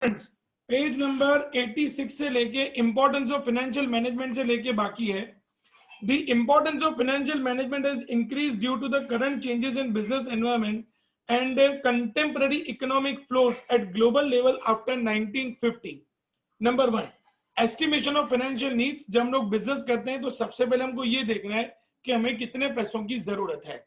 Page number 86 से लेके importance of financial management से लेके बाकी है. The importance of financial management has increased due to the current changes in business environment and contemporary economic flows at global level after 1950. Number one, estimation of financial needs. जब हम लोग business करते हैं तो सबसे पहले हमको ये देखना है कि हमें कितने पैसों की जरूरत है.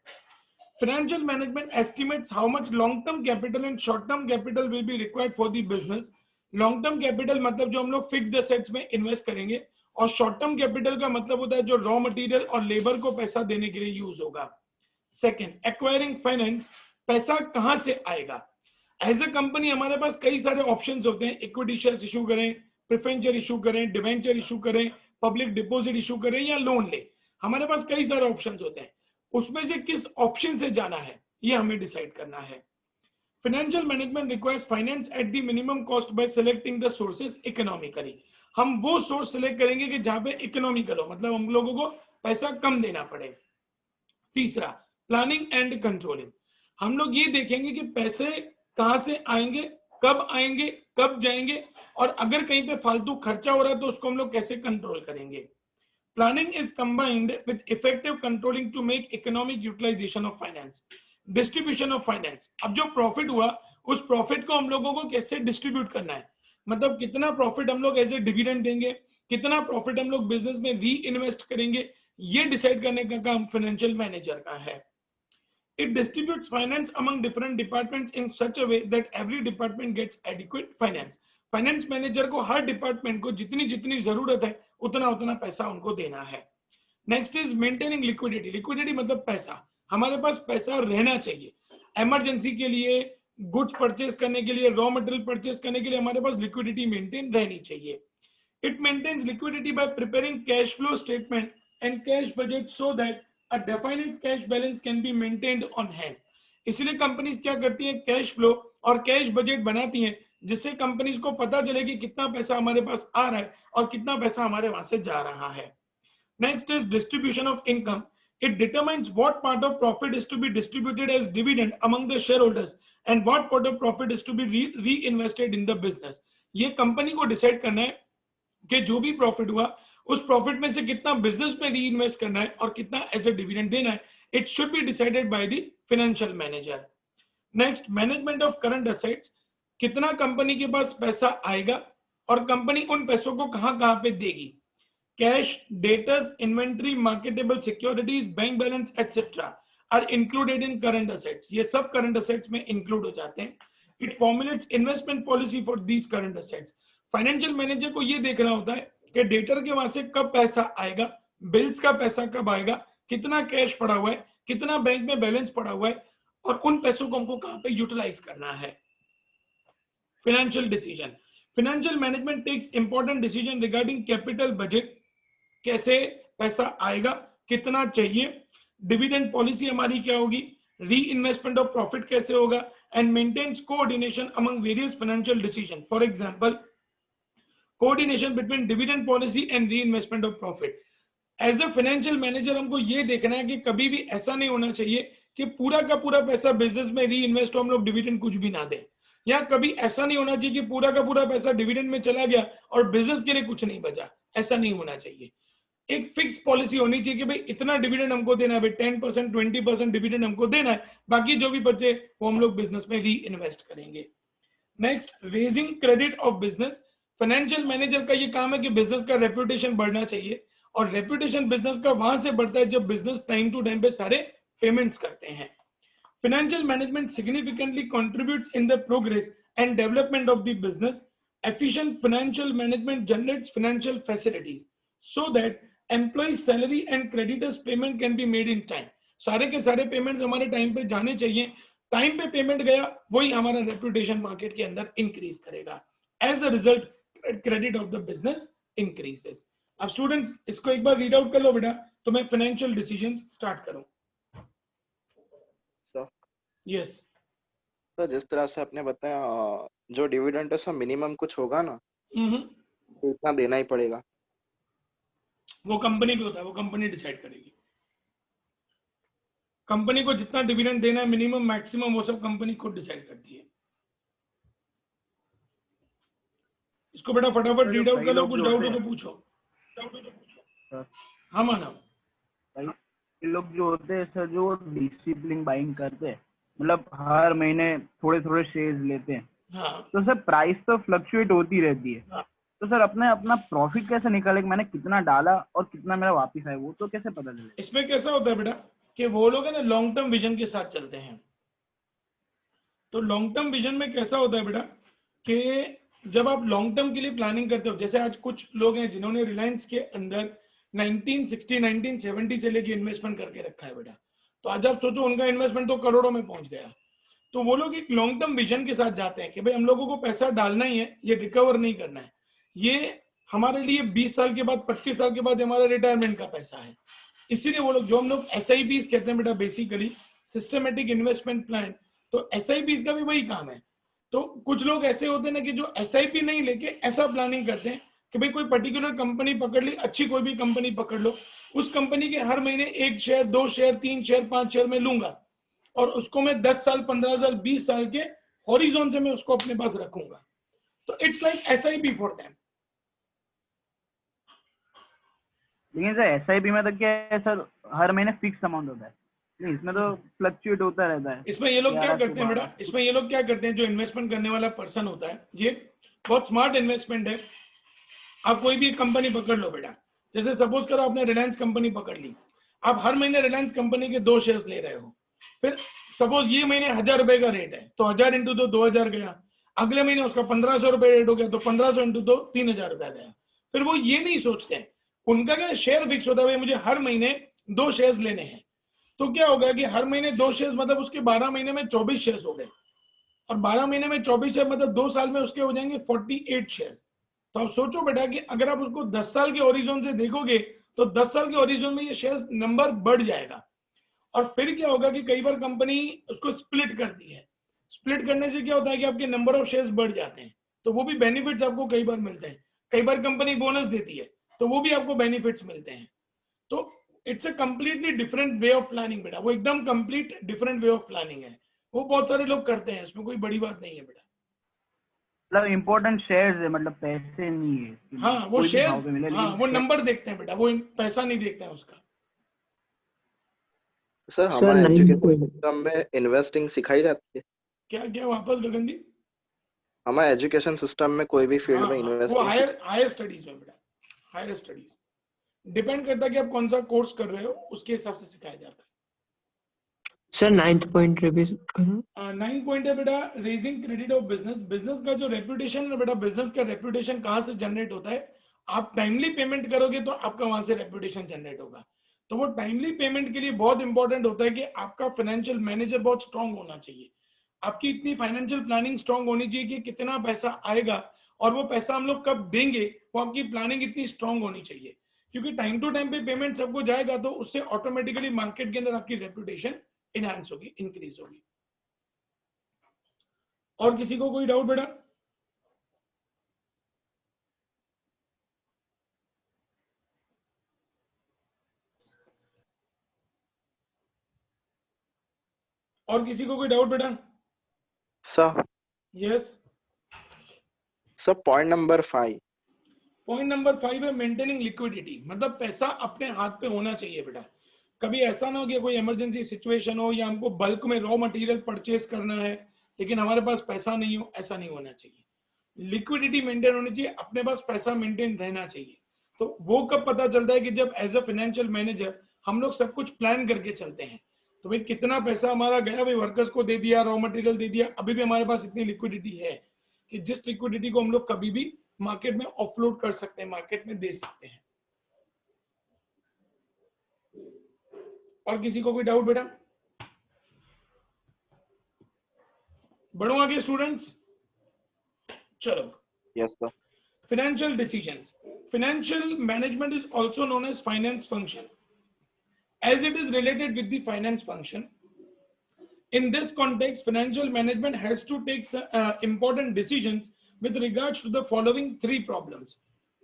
Financial management estimates how much long-term capital and short-term capital will be required for the business. Long-term capital मतलब जो हम लोग फिक्स्ड एसेट्स में इन्वेस्ट करेंगे, और शॉर्ट-टर्म कैपिटल का मतलब होता है जो रॉ मटेरियल और लेबर को पैसा देने के लिए यूज होगा. Second, acquiring finance. पैसा कहां से आएगा? एज ए कंपनी हमारे पास कई सारे ऑप्शंस होते हैं. इक्विटी शेयर्स इशू करें, प्रेफरेंशियल इशू करें, डिवेंचर इशू करें, पब्लिक डिपॉजिट इशू करें या लोन ले. हमारे पास कई सारे ऑप्शंस होते हैं. उसमें से किस ऑप्शन से जाना है ये हमें डिसाइड करना है. Financial management requires finance at the minimum cost by selecting the sources economically. हम वो सोर्स सिलेक्ट करेंगे कि जहां पे इकोनॉमिकल हो, मतलब हम लोगों को पैसा कम देना पड़े. तीसरा, प्लानिंग एंड कंट्रोलिंग. हम लोग ये देखेंगे कि पैसे कहां से आएंगे, कब जाएंगे, और अगर कहीं पे फालतू खर्चा हो रहा है तो उसको हम लोग कैसे कंट्रोल करेंगे. Planning is combined with effective controlling to make economic utilization of finance. Distribution of finance. अब जो प्रॉफिट हुआ उस प्रॉफिट को हम लोगों को कैसे डिस्ट्रीब्यूट करना है, मतलब कितना प्रॉफिट हम लोग एज ए डिविडेंड देंगे, कितना प्रॉफिट हम लोग बिजनेस में री इन्वेस्ट करेंगे, ये डिसाइड करने का काम फाइनेंशियल मैनेजर का है. It distributes finance among different departments in such a way that every department gets adequate finance. Finance manager को हर डिपार्टमेंट को जितनी जितनी जरूरत है उतना उतना पैसा उनको देना है. Next is maintaining liquidity. Liquidity मतलब पैसा, हमारे पास पैसा रहना चाहिए. इमरजेंसी के लिए, गुड्स परचेस करने के लिए, रॉ मटेरियल परचेस करने के लिए हमारे पास लिक्विडिटी मेंटेन रहनी चाहिए. It maintains liquidity by preparing cash flow statement and cash budget so that a definite cash balance can be maintained on hand. इसलिए कंपनीज क्या करती हैं, कैश फ्लो और कैश बजट बनाती हैं जिससे कंपनीज को पता चले कि कितना पैसा हमारे पास आ रहा है और कितना पैसा हमारे वहां से जा रहा है. Next is distribution of income. It determines what part of profit is to be distributed as dividend among the shareholders and what part of profit is to be reinvested in the business. ये company को decide करना है कि जो भी profit हुआ उस profit में से कितना बिजनेस में री इन्वेस्ट करना है और कितना एज ए डिविडेंड देना है. It should be decided by the financial manager. Next, management of current assets. कितना कंपनी के पास पैसा आएगा और कंपनी उन पैसों को कहां कहां पे देगी. Cash, debtors, inventory, marketable securities, bank balance etcetera are included in current assets. ये सब करंट असेट्स में इंक्लूड हो जाते हैं. It formulates investment policy for these current assets. Financial manager को ये देखना होता है कि डेटर के वहां से कब पैसा आएगा, बिल्स का पैसा कब आएगा, कितना कैश पड़ा हुआ है, कितना बैंक में बैलेंस पड़ा हुआ है, और उन पैसों को हमको कहां पे यूटिलाइज करना है. Financial decision. Financial management takes important decision regarding capital budget. कैसे पैसा आएगा, कितना चाहिए, डिविडेंड पॉलिसी हमारी क्या होगी, री इन्वेस्टमेंट ऑफ प्रॉफिट कैसे होगा, and maintains coordination among various financial decision. For example, coordination between dividend policy and reinvestment of profit. As a financial manager हमको ये देखना है कि कभी भी ऐसा नहीं होना चाहिए कि पूरा का पूरा पैसा बिजनेस में री इन्वेस्ट हो, हम लोग डिविडेंड कुछ भी ना दें, या कभी ऐसा नहीं होना चाहिए कि पूरा का पूरा पैसा डिविडेंड में चला गया और बिजनेस के लिए कुछ नहीं बचा. ऐसा नहीं होना चाहिए. एक फिक्स पॉलिसी होनी चाहिए कि भाई इतना डिविडेंड हमको देना है, 10% 20% डिविडेंड हमको देना है, बाकी जो भी बचे वो हम लोग बिजनेस में री इन्वेस्ट करेंगे. Next, raising credit of business. Financial manager का ये काम है कि बिजनेस का रेपुटेशन बढ़ना चाहिए, और रेपुटेशन बिजनेस का वहां से बढ़ता है जब बिजनेस टाइम टू टाइम पे सारे पेमेंट्स करते हैं. Financial management significantly contributes in the progress and development of the business. Efficient financial management generates financial facilities so that employ salary and creditors payment can be made in time. सारे के सारे payments हमारे time पे जाने चाहिए. Time पे payment गया वही हमारा रेपुटेशन मार्केट के अंदर इंक्रीज करेगा. As a result credit of the business increases. अब स्टूडेंट्स इसको एक बार रीड आउट कर लो बेटा, तो मैं फाइनेंशियल डिसीजंस स्टार्ट करूं. Sir yes. तो जिस तरह से आपने बताया जो डिविडेंड है सब मिनिमम कुछ होगा ना, तो इतना देना ही पड़ेगा. वो कंपनी पे होता है, वो कंपनी डिसाइड करेगी. कंपनी को जितना डिविडेंड देना है, मिनिमम मैक्सिमम, वो सब कंपनी खुद डिसाइड करती है. इसको बेटा फटाफट रीड आउट कर लो, कुछ डाउट हो तो पूछो। हाँ मानव, कई लोग जो होते हैं सर, जो डिसिप्लिन बाइंग करते हैं, मतलब हर महीने थोड़े थोड़े शेयर्स लेते हैं, हाँ तो सर प्राइस तो फ्लक्चुएट होती रहती है, हाँ। तो सर अपना प्रॉफिट कैसे निकाले कि मैंने कितना डाला और कितना मेरा वापस आया, वो तो कैसे पता चले? इसमें कैसा होता है बेटा कि वो लोग है ना लॉन्ग टर्म विजन के साथ चलते हैं। तो लॉन्ग टर्म विजन में कैसा होता है बेटा कि जब आप लॉन्ग टर्म के लिए प्लानिंग करते हो, जैसे आज कुछ लोग हैं जिन्होंने रिलायंस के अंदर 1960 1970 से लेके इन्वेस्टमेंट करके रखा है बेटा, तो आज आप सोचो उनका इन्वेस्टमेंट तो करोड़ों में पहुंच गया। तो वो लोग एक लॉन्ग टर्म विजन के साथ जाते हैं कि भाई हम लोगों को पैसा डालना ही है, ये रिकवर नहीं करना है, ये हमारे लिए 20 साल के बाद 25 साल के बाद हमारा रिटायरमेंट का पैसा है। इसीलिए वो लोग, जो हम लोग SIPs कहते हैं बेटा, बेसिकली सिस्टमेटिक इन्वेस्टमेंट प्लान, तो SIPs का भी वही काम है। तो कुछ लोग ऐसे होते हैं ना कि जो SIP नहीं लेके ऐसा प्लानिंग करते हैं कि भाई कोई पर्टिकुलर कंपनी पकड़ ली, अच्छी कोई भी कंपनी पकड़ लो, उस कंपनी के हर महीने 1 शेयर 2 शेयर 3 शेयर 5 शेयर में लूंगा और उसको मैं 10 साल 15 साल 20 साल के हॉरिजॉन से मैं उसको अपने पास रखूंगा। तो it's like SIP for them. लेकिन सर SIP में तो क्या है सर, हर महीने फिक्स अमाउंट होता है, इसमें तो फ्लक्चुएट होता रहता है। इसमें ये लोग क्या करते हैं बेटा, इसमें ये लोग क्या करते हैं, जो इन्वेस्टमेंट करने वाला पर्सन होता है, ये बहुत स्मार्ट इन्वेस्टमेंट है। आप कोई भी कंपनी पकड़ लो बेटा, जैसे सपोज करो आपने रिलायंस कंपनी पकड़ ली, आप हर महीने रिलायंस कंपनी के 2 शेयर्स ले रहे हो, फिर सपोज ये महीने 1000 रुपए का रेट है, तो 1000 इंटू 2 2000 गया, अगले महीने उसका 1500 रुपए रेट हो गया, तो 1500 इंटू 2 3000 रुपया गया। फिर वो ये नहीं सोचते, उनका क्या शेयर फिक्स होता है, भाई मुझे हर महीने 2 शेयर्स लेने हैं। तो क्या होगा कि हर महीने 2 शेयर्स मतलब उसके 12 महीने में 24 शेयर्स हो गए, और 12 महीने में 24 शेयर मतलब 2 साल में उसके हो जाएंगे 48 शेयर्स। तो आप सोचो बेटा कि अगर आप उसको 10 साल के ओरिजोन से देखोगे तो 10 साल के ओरिजोन में ये शेयर्स नंबर बढ़ जाएगा। और फिर क्या होगा कि कई बार कंपनी उसको स्प्लिट करती है, स्प्लिट करने से क्या होता है कि आपके नंबर ऑफ शेयर्स बढ़ जाते हैं, तो वो भी बेनिफिट्स आपको कई बार मिलते हैं। कई बार कंपनी बोनस देती है तो वो भी आपको बेनिफिट्स मिलते हैं। तो it's a completely different way of planning बेटा, वो एकदम complete different way of planning है, वो बहुत सारे लोग करते हैं, इसमें कोई बड़ी बात नहीं है बेटा। मतलब इम्पोर्टेंट शेयर्स है, मतलब पैसे नहीं है। हाँ वो शेयर्स, हाँ वो नंबर देखते हैं बेटा, वो पैसा नहीं देखते हैं उसका। सर हमारे एजुकेशन सिस्टम में इन्वेस्टिंग सिखाई जाती है? क्या क्या वापस गगन दी? हमारे एजुकेशन सिस्टम में कोई भी फील्ड में वो इन्वेस्टिंग हायर स्टडीज में बेटा, हायर स्टडीज डिपेंड करता है कि आप कौन सा कोर्स कर रहे हो, उसके हिसाब से सिखाया जाता है। सर 9th पॉइंट रिवीज करो। 9 पॉइंट है बेटा, raising credit of business. Business का जो रेपुटेशन है बेटा, बिजनेस का रेपुटेशन कहाँ से जनरेट होता है, आप टाइमली पेमेंट करोगे तो आपका वहां से रेपुटेशन जनरेट होगा। तो वो टाइमली पेमेंट के लिए बहुत इंपॉर्टेंट होता है कि आपका फाइनेंशियल मैनेजर बहुत स्ट्रांग होना चाहिए, आपकी इतनी फाइनेंशियल प्लानिंग स्ट्रांग होनी चाहिए कि कितना पैसा आएगा और वो पैसा हम लोग कब देंगे, वो आपकी प्लानिंग इतनी स्ट्रांग होनी चाहिए। क्योंकि टाइम टू टाइम पे पेमेंट सबको जाएगा तो उससे ऑटोमेटिकली मार्केट के अंदर आपकी रेपुटेशन इनहांस होगी, इंक्रीज होगी। और किसी को कोई डाउट बेटा? और किसी को कोई डाउट बेटा? Sir yes sir point number 5। Point number 5 है मेंटेनिंग लिक्विडिटी, मतलब पैसा अपने हाथ पे होना चाहिए बेटा। कभी ऐसा ना हो कि कोई इमरजेंसी सिचुएशन हो या हमको बल्क में रॉ मटेरियल परचेज करना है लेकिन हमारे पास पैसा नहीं हो, ऐसा नहीं होना चाहिए। लिक्विडिटी मेंटेन होनी चाहिए, अपने पास पैसा मेंटेन रहना चाहिए। तो वो कब पता चलता है कि जब एज अ फाइनेंशियल मैनेजर हम लोग सब कुछ प्लान करके चलते हैं। तो भाई कितना पैसा हमारा गया, भाई वर्कर्स को दे दिया, रॉ मटेरियल दे दिया, अभी भी हमारे पास इतनी लिक्विडिटी है कि जिस लिक्विडिटी को हम लोग कभी भी मार्केट में ऑफलोड कर सकते हैं, मार्केट में दे सकते हैं। और किसी को कोई डाउट बेटा? बढ़ो आगे स्टूडेंट्स, चलो। Yes sir. Financial decisions. Financial management is also known as finance function, as it is related with the finance function. In this context, financial management has to take important decisions with regards to the following 3 problems.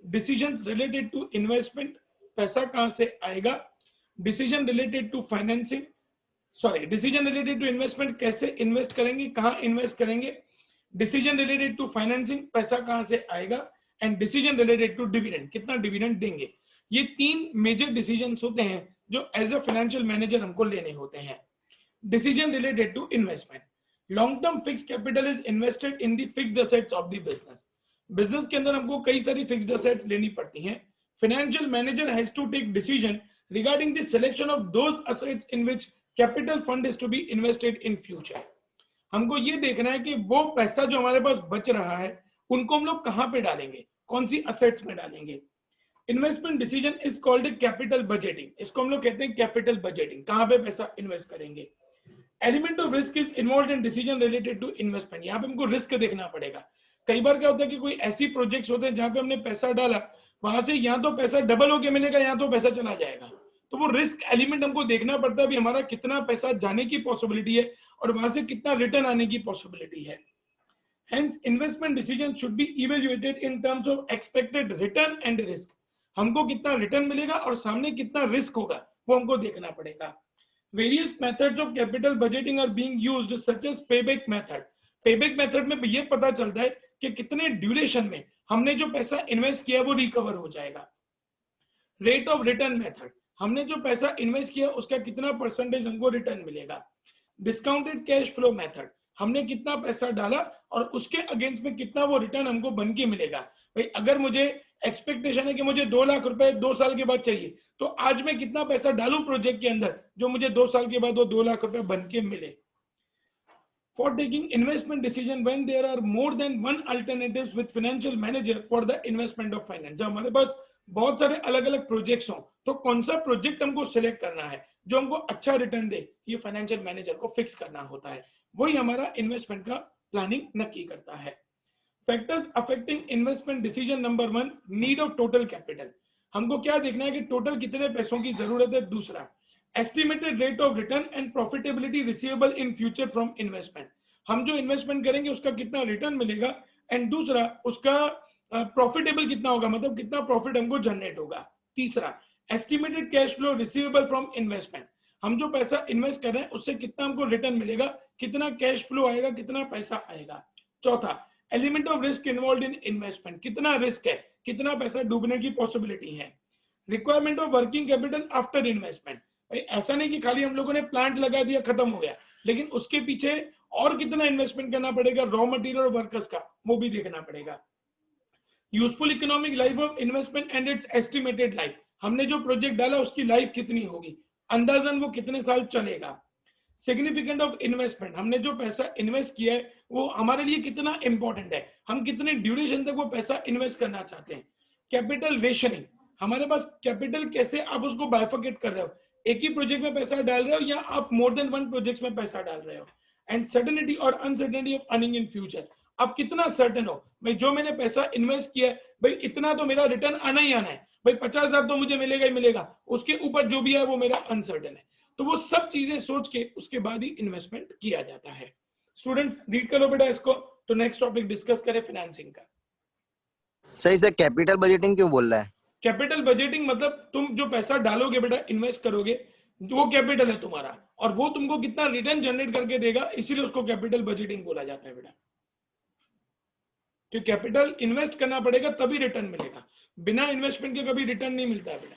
Decisions related to investment, पैसा कहां से आएगा, decision related to financing, decision related to investment, कैसे invest करेंगे, कहां invest करेंगे, decision related to financing, पैसा कहां से आएगा, and decision related to dividend, कितना डिविडेंड देंगे। ये 3 मेजर डिसीजंस होते हैं जो एज अ फाइनेंशियल मैनेजर हमको लेने होते हैं। Decision related to investment, long term fix capital is invested in the fixed assets of the business. Business के अंदर हमको कई सारी फिक्स्ड असेट्स लेनी पड़ती हैं। Financial manager has to take decision regarding the selection of those assets in which capital fund is to be invested in future. हमको ये देखना है कि वो पैसा जो हमारे पास बच रहा है उनको हम लोग कहां पे डालेंगे, कौन सी असेट्स में डालेंगे। Investment decision is called capital budgeting, इसको हम लोग कहते हैं कैपिटल बजटिंग, कहां पे पैसा इन्वेस्ट करेंगे। Element of risk is involve in decision related to investment, यहाँ पे हमको रिस्क देखना पड़ेगा। कई बार क्या होता है कि कोई ऐसी प्रोजेक्ट्स होते हैं जहां पे हमने पैसा डाला, वहां से या तो पैसा डबल होके मिलेगा या तो पैसा चला जाएगा, तो वो रिस्क एलिमेंट हमको देखना पड़ता है भी हमारा कितना पैसा जाने की पॉसिबिलिटी है और वहां से कितना रिटर्न आने की पॉसिबिलिटी है। Hence, investment decision should be evaluated in terms of expected return and risk. हमको कितना रिटर्न मिलेगा और सामने कितना रिस्क होगा वो हमको देखना पड़ेगा। Various methods of capital budgeting are being used such as payback method. Payback method में ये पता चलता है कि कितने ड्यूरेशन में हमने जो पैसा इन्वेस्ट किया वो रिकवर हो जाएगा। रेट ऑफ रिटर्न मेथड, हमने जो पैसा इन्वेस्ट किया उसका कितना परसेंटेज हमको रिटर्न मिलेगा। डिस्काउंटेड कैश फ्लो मेथड, हमने कितना पैसा डाला और उसके अगेंस्ट में कितना वो रिटर्न हमको बन के मिलेगा। भाई अगर मुझे एक्सपेक्टेशन है कि मुझे 2 लाख रुपए 2 साल के बाद चाहिए, तो आज मैं कितना पैसा डालूं प्रोजेक्ट के अंदर जो मुझे 2 साल के बाद वो 2 लाख रुपए बन के मिले। For taking investment decision when there are more than one alternatives with financial manager for the investment of finance, जब हमारे पास बहुत सारे अलग अलग प्रोजेक्ट्स हों तो कौन सा प्रोजेक्ट हमको सिलेक्ट करना है जो हमको अच्छा रिटर्न दे, ये फाइनेंशियल मैनेजर को फिक्स करना होता है। वही हमारा इन्वेस्टमेंट का प्लानिंग नक्की करता है। Factors affecting investment decision number 1, need of total capital, हमको क्या देखना है कि टोटल कितने पैसों की जरूरत है। दूसरा, estimated rate of return and profitability receivable in future from investment, हम जो इन्वेस्टमेंट करेंगे उसका कितना रिटर्न मिलेगा। एंड दूसरा, उसका प्रॉफिटेबल कितना होगा, मतलब कितना प्रॉफिट हमको जनरेट होगा। तीसरा, estimated cash flow receivable from investment, हम जो पैसा इन्वेस्ट कर रहे हैं उससे कितना हमको रिटर्न मिलेगा, कितना कैश फ्लो आएगा, कितना पैसा आएगा। चौथा, element of risk involve in investment, कितना रिस्क है, कितना पैसा डूबने की पॉसिबिलिटी है। Requirement of working capital after investment, भाई ऐसा नहीं कि खाली हम लोगों ने प्लांट लगा दिया खत्म हो गया, लेकिन उसके पीछे और कितना इन्वेस्टमेंट करना पड़ेगा, रॉ मटेरियल और वर्कर्स का, वो भी देखना पड़ेगा। Useful economic life of investment and it's estimated life, हमने जो प्रोजेक्ट डाला उसकी लाइफ कितनी होगी, अंदाजन वो कितने साल चलेगा। सिग्निफिकेंट ऑफ इन्वेस्टमेंट, हमने जो पैसा इन्वेस्ट किया है वो हमारे लिए कितना इंपॉर्टेंट है, हम कितने ड्यूरेशन तक वो पैसा इन्वेस्ट करना चाहते हैं। कैपिटल रेशनिंग, हमारे पास कैपिटल कैसे आप उसको बाइफरकेट कर रहे हो, एक ही प्रोजेक्ट में पैसा डाल रहे हो या आप मोर देन वन प्रोजेक्ट्स में पैसा डाल रहे हो। एंड सर्टेनिटी और uncertainty of earning in future, आप कितना सर्टेन हो भाई जो मैंने पैसा इन्वेस्ट किया है भाई इतना तो मेरा रिटर्न आना ही आना है, भाई 50,000 तो मुझे मिलेगा ही मिलेगा, उसके ऊपर जो भी है वो मेरा अनसर्टेन है। तो वो सब चीजें सोच के उसके बाद ही इन्वेस्टमेंट किया जाता है। स्टूडेंट्स रीड करो बेटा इसको, तो नेक्स्ट टॉपिक डिस्कस करें फाइनेंसिंग का। सही से कैपिटल बजटिंग क्यों बोल रहा है? कैपिटल बजटिंग मतलब तुम जो पैसा डालोगे बेटा, इन्वेस्ट करोगे, वो कैपिटल है तुम्हारा और वो तुमको कितना रिटर्न जनरेट करके देगा, इसीलिए उसको कैपिटल बजटिंग बोला जाता है बेटा। कि कैपिटल इन्वेस्ट करना पड़ेगा तभी रिटर्न मिलेगा, बिना इन्वेस्टमेंट के कभी रिटर्न नहीं मिलता है बेटा।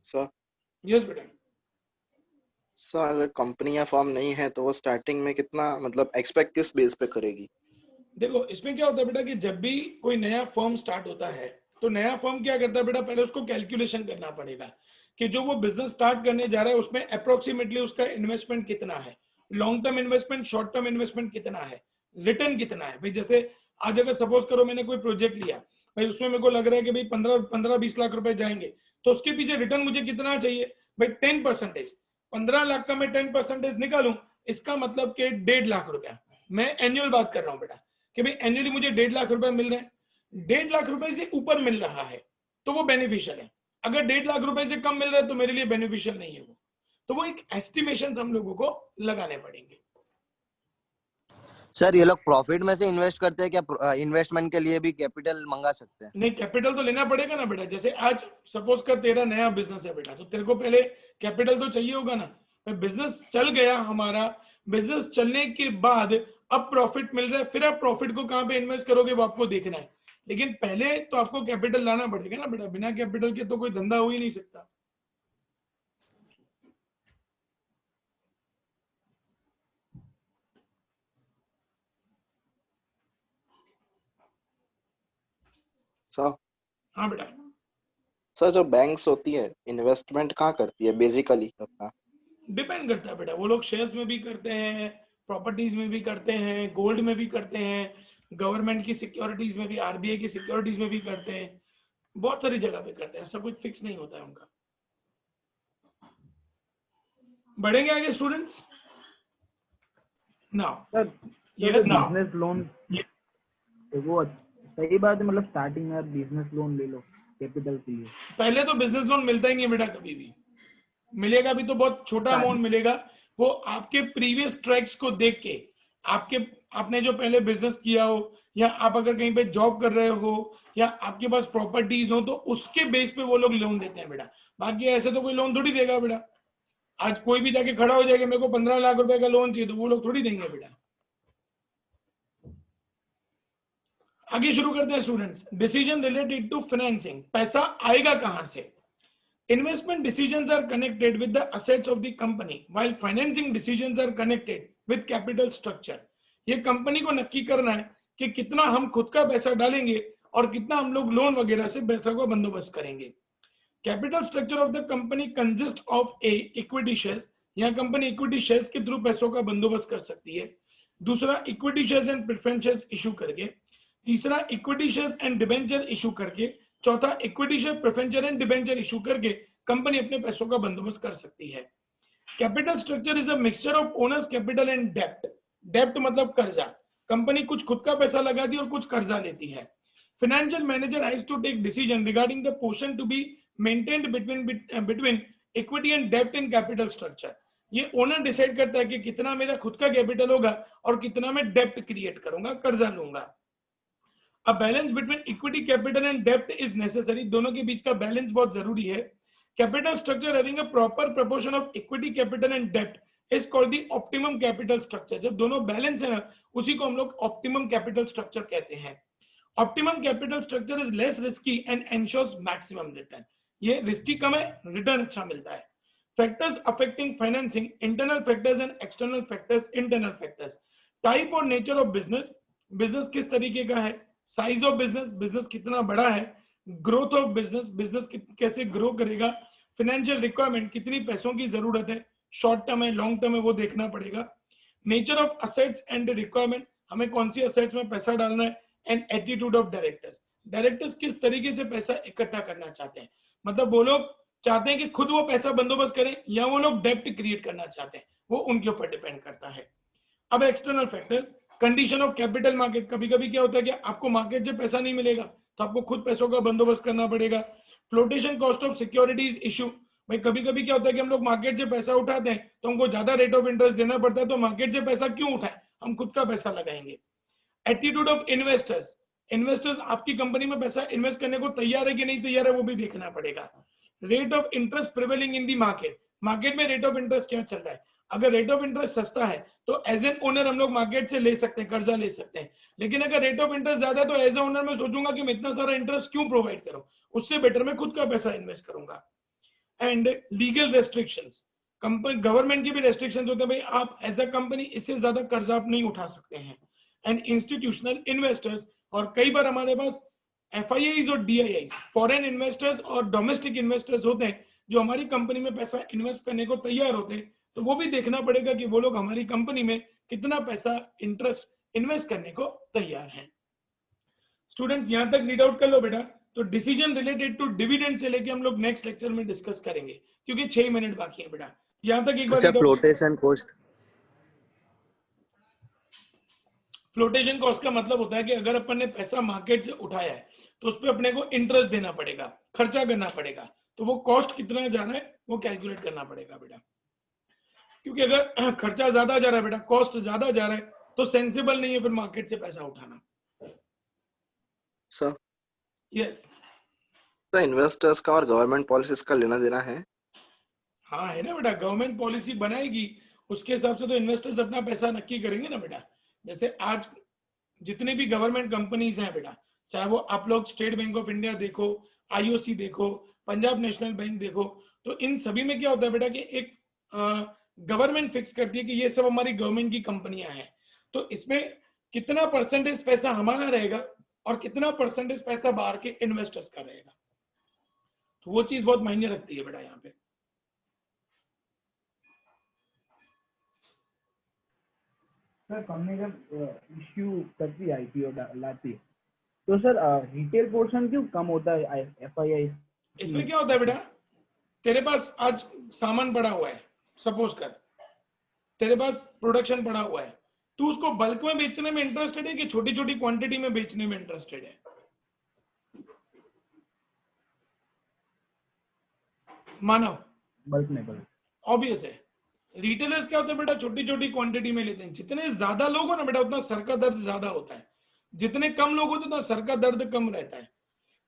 सर यस बेटा। सर अगर कंपनी या फर्म नहीं है तो वो स्टार्टिंग में कितना मतलब एक्सपेक्ट किस बेस पे करेगी? देखो इसमें क्या होता है बेटा कि जब भी कोई नया फर्म स्टार्ट होता है तो नया फर्म क्या करता है बेटा, पहले उसको कैलकुलेशन करना पड़ेगा कि जो वो बिजनेस स्टार्ट करने जा रहा है उसमें अप्रोक्सीमेटली उसका इन्वेस्टमेंट कितना है, long term investment, short term investment कितना है, रिटर्न कितना है। भाई जैसे आज अगर सपोज करो मैंने कोई प्रोजेक्ट लिया, भाई उसमें मेरे को लग रहा है कि भाई 15-20 लाख रुपए जाएंगे, तो उसके पीछे रिटर्न मुझे कितना चाहिए भाई 10%। 15 लाख का मैं 10% निकालूं, इसका मतलब कि 1.5 लाख रुपया, मैं एनुअल बात कर रहा हूं बेटा कि भाई एनुअली मुझे 1.5 लाख रुपए मिल रहे हैं। 1.5 लाख रुपए से ऊपर मिल रहा है तो वो बेनिफिशियल है, अगर 1.5 लाख रुपए से कम मिल रहा है तो मेरे लिए बेनिफिशियल नहीं है वो। तो वो एक एस्टिमेशन हम लोगों को लगाने पड़ेंगे। सर ये लोग प्रॉफिट में से इन्वेस्ट करते हैं क्या? इन्वेस्टमेंट के लिए भी कैपिटल मंगा सकते हैं? नहीं, कैपिटल तो लेना पड़ेगा ना बेटा। जैसे आज सपोज कर तेरा नया बिजनेस है बेटा, तो तेरे को पहले कैपिटल तो चाहिए होगा ना। बिजनेस चल गया हमारा, बिजनेस चलने के बाद अब प्रॉफिट मिल रहा है, फिर आप प्रॉफिट को कहाँ पे इन्वेस्ट करोगे वो आपको देखना है। लेकिन पहले तो आपको कैपिटल लाना पड़ेगा ना बेटा, बिना कैपिटल के तो कोई धंधा हो ही नहीं सकता। सर हाँ बेटा। सर जो बैंक्स होती है इन्वेस्टमेंट कहाँ करती है बेसिकली अपना? डिपेंड करता है बेटा, वो लोग शेयर्स में भी करते हैं, प्रॉपर्टीज में भी करते हैं, गोल्ड में भी करते हैं, गवर्नमेंट की सिक्योरिटीज में भी, आरबीआई की सिक्योरिटीज में भी करते हैं, बहुत सारी जगह पे करते हैं। सब कुछ फिक्स नहीं होता है उनका। बढ़ेंगे आगे students now. Sir yes now. Business loan तो वो सही बात है, मतलब स्टार्टिंग में बिजनेस लोन ले लो कैपिटल के लिए। पहले तो बिजनेस लोन मिलता ही नहीं है बेटा, कभी भी मिलेगा भी तो बहुत छोटा अमाउंट मिलेगा। वो आपके प्रीवियस ट्रैक्स को देख के, आपने जो पहले बिजनेस किया हो, या आप अगर कहीं पे जॉब कर रहे हो, या आपके पास प्रॉपर्टीज हो, तो उसके बेस पे वो लोग लोन देते हैं बेटा। बाकी ऐसे तो कोई लोन थोड़ी देगा बेटा। आज कोई भी जाके खड़ा हो जाएगा मेरे को 15 लाख रुपए का लोन चाहिए, तो वो लोग थोड़ी देंगे बेटा। आगे शुरू करते हैं students. Decision related to financing, पैसा आएगा कहां से? Investment decisions are connected with the assets of the company, while financing decisions are connected with capital structure. ये कंपनी को नक्की करना है कि कितना हम खुद का पैसा डालेंगे और कितना हम लोग लोन वगैरह से पैसा को बंदोबस्त करेंगे। Capital structure of the company consist of a equity shares, यहाँ कंपनी इक्विटी शेयर्स के थ्रू पैसों का बंदोबस्त कर सकती है। दूसरा, equity shares and preference shares issue करके। तीसरा, equity shares and debenture issue करके। चौथा, equity share, preference and debenture issue करके कंपनी अपने पैसों का बंदोबस्त कर सकती है। Capital structure is a mixture of owners capital and डेप्ट। डेप्ट मतलब कर्जा, कंपनी कुछ खुद का पैसा लगाती है और कुछ कर्जा लेती है। Financial manager has to take decision regarding the portion to be maintained between equity and डेप्ट इन कैपिटल स्ट्रक्चर। ये ओनर डिसाइड करता है कि कितना मेरा खुद का कैपिटल होगा और कितना मैं डेप्ट क्रिएट करूंगा, कर्जा लूंगा। A balance between equity capital and debt is necessary. दोनों के बीच का बैलेंस बहुत जरूरी है। Capital structure having a proper proportion of equity capital and debt is called the optimum capital structure. जब दोनों बैलेंस है ना, उसी को हम लोग optimum capital structure कहते हैं। Optimum capital structure is less risky and ensures maximum return. ये रिस्की कम है, रिटर्न अच्छा मिलता है। Factors affecting financing: internal factors and external factors. Internal factors: type और nature of business, बिजनेस किस तरीके का है, साइज ऑफ बिजनेस, बिजनेस कितना बड़ा है, ग्रोथ ऑफ बिजनेस, बिजनेस कैसे ग्रो करेगा, फाइनेंशियल रिक्वायरमेंट, कितनी पैसों की जरूरत है, शॉर्ट टर्म है, लॉन्ग टर्म है, वो देखना पड़ेगा। Nature of assets and requirement, हमें कौन सी असेट्स में पैसा डालना है। And attitude of directors, directors किस तरीके से पैसा इकट्ठा करना चाहते हैं, मतलब वो लोग चाहते हैं कि खुद वो पैसा बंदोबस्त करें या वो लोग डेप्ट क्रिएट करना चाहते हैं, वो उनके ऊपर डिपेंड करता है। अब external factors, condition of capital market, कभी कभी क्या होता है कि आपको मार्केट से पैसा नहीं मिलेगा तो आपको खुद पैसों का बंदोबस्त करना पड़ेगा। Flotation cost of securities issue, भाई कभी कभी क्या होता है कि हम लोग मार्केट से पैसा उठाते हैं तो हमको ज्यादा रेट ऑफ इंटरेस्ट देना पड़ता है, तो मार्केट से पैसा क्यों उठाएं, हम खुद का पैसा लगाएंगे। एटीट्यूड ऑफ इन्वेस्टर्स, इन्वेस्टर्स आपकी कंपनी में पैसा इन्वेस्ट करने को तैयार है कि नहीं तैयार है, वो भी देखना पड़ेगा। Rate of interest prevailing in the market, market में रेट ऑफ इंटरेस्ट क्या चल रहा है। अगर रेट ऑफ इंटरेस्ट सस्ता है तो एज एन ओनर हम लोग मार्केट से ले सकते हैं, कर्जा ले सकते हैं। लेकिन अगर रेट ऑफ इंटरेस्ट ज्यादा है तो एज ए ओनर मैं सोचूंगा कि मैं इतना सारा इंटरेस्ट क्यों प्रोवाइड करूं, उससे बेटर मैं खुद का पैसा इन्वेस्ट करूंगा। And legal restrictions, company government की भी रेस्ट्रिक्शंस होते हैं, भाई आप एज अ कंपनी इससे ज्यादा कर्जा आप नहीं उठा सकते हैं। एंड इंस्टीट्यूशनल इन्वेस्टर्स, और कई बार हमारे पास FIIs और DIIs, फॉरेन इन्वेस्टर्स और डोमेस्टिक इन्वेस्टर्स होते हैं जो हमारी कंपनी में पैसा इन्वेस्ट करने को तैयार होते हैं, तो वो भी देखना पड़ेगा कि वो लोग हमारी कंपनी में कितना पैसा इंटरेस्ट इन्वेस्ट करने को तैयार हैं। स्टूडेंट्स यहां तक रीड आउट कर लो बेटा। तो डिसीजन रिलेटेड टू डिविडेंड से लेके हम लोग नेक्स्ट लेक्चर में डिस्कस करेंगे, क्योंकि 6 मिनट बाकी है बेटा। यहां तक एक बार फ्लोटेशन कॉस्ट, फ्लोटेशन कॉस्ट का मतलब होता है कि अगर अपन ने पैसा मार्केट से उठाया है तो उस पर अपने को इंटरेस्ट देना पड़ेगा, खर्चा करना पड़ेगा, तो वो कॉस्ट कितना जा रहा है वो कैलकुलेट करना पड़ेगा बेटा। क्योंकि अगर खर्चा ज्यादा जा रहा है बेटा, कॉस्ट ज्यादा जा रहा है, तो सेंसिबल नहीं है फिर मार्केट से पैसा उठाना। सर यस तो इन्वेस्टर्स का और गवर्नमेंट पॉलिसीज का लेना देना है। हाँ है ना बेटा, गवर्नमेंट पॉलिसी बनाएगी उसके हिसाब से तो इन्वेस्टर्स अपना पैसा नक्की करेंगे ना बेटा। जैसे आज जितने भी गवर्नमेंट कंपनीज हैं बेटा, चाहे वो आप लोग स्टेट बैंक ऑफ इंडिया देखो, आईओसी देखो, पंजाब नेशनल बैंक देखो, तो इन सभी में क्या होता है बेटा कि एक गवर्नमेंट फिक्स करती है कि ये सब हमारी गवर्नमेंट की कंपनियां हैं, तो इसमें कितना परसेंटेज पैसा हमारा रहेगा और कितना परसेंटेज पैसा बाहर के इन्वेस्टर्स का रहेगा, तो वो चीज बहुत मायने रखती है बेटा यहाँ पे। सर कंपनी जब इश्यू करती है आईपीओ लाती है तो सर रिटेल पोर्शन क्यों कम होता है एफआईआई? इसमें क्या होता है बेटा, तेरे पास आज सामान पड़ा हुआ है, सपोज कर तेरे पास प्रोडक्शन पड़ा हुआ है, तू उसको बल्क में बेचने में इंटरेस्टेड है कि छोटी छोटी क्वांटिटी में बेचने में इंटरेस्टेड है? मानव बल्क में बल्क ऑब्वियस है। रिटेलर्स क्या होता है बेटा, छोटी छोटी क्वांटिटी में लेते हैं। जितने ज्यादा लोग हो ना बेटा उतना सर का दर्द ज्यादा होता है, जितने कम लोग होते उतना सर का दर्द कम रहता है।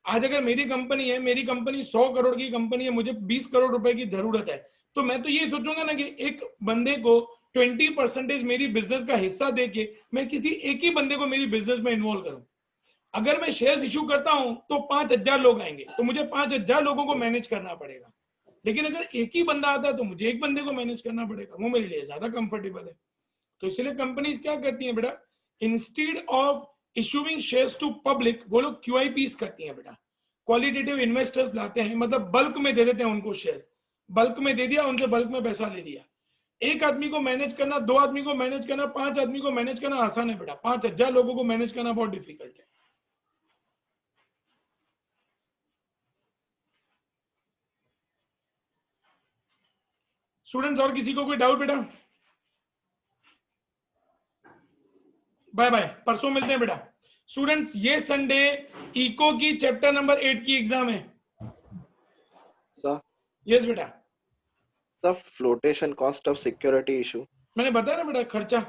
आज अगर मेरी कंपनी है, मेरी कंपनी 100 करोड़ की कंपनी है, मुझे 20 करोड़ रुपए की जरूरत है, तो मैं तो ये सोचूंगा ना कि एक बंदे को 20% मेरी बिजनेस का हिस्सा देके मैं किसी एक ही बंदे को मेरी बिजनेस में इन्वॉल्व करूं। अगर मैं शेयर्स इशू करता हूं तो 5000 लोग आएंगे, तो मुझे 5000 लोगों को मैनेज करना पड़ेगा। लेकिन अगर एक ही बंदा आता है तो मुझे एक बंदे को मैनेज करना पड़ेगा, वो मेरे लिए ज्यादा कंफर्टेबल है। तो इसलिए कंपनीज क्या करती हैं बेटा, instead of issuing shares to public, वो लोग QIPs करती हैं बेटा, क्वालिटेटिव इन्वेस्टर्स लाते हैं, मतलब बल्क में दे देते हैं उनको शेयर्स, बल्क में दे दिया, उनसे बल्क में पैसा ले लिया। एक आदमी को मैनेज करना, 2 आदमी को मैनेज करना, 5 आदमी को मैनेज करना आसान है बेटा, 5000 लोगों को मैनेज करना बहुत डिफिकल्ट है। स्टूडेंट्स और किसी को कोई डाउट बेटा? बाय बाय, परसों मिलते हैं बेटा। स्टूडेंट्स ये संडे इको की चैप्टर नंबर 8 की एग्जाम है। सर यस बेटा। The flotation cost of security issue, मैंने बताया ना बेटा, खर्चा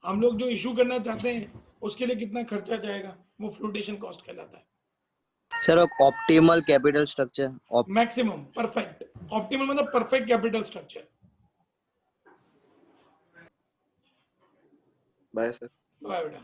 हम लोग जो इशू करना चाहते हैं उसके लिए कितना खर्चा जाएगा, वो फ्लोटेशन कॉस्ट कहलाता है। Sir optimal capital structure, maximum, perfect, optimal मतलब perfect capital structure. Bye sir. Bye बेटा।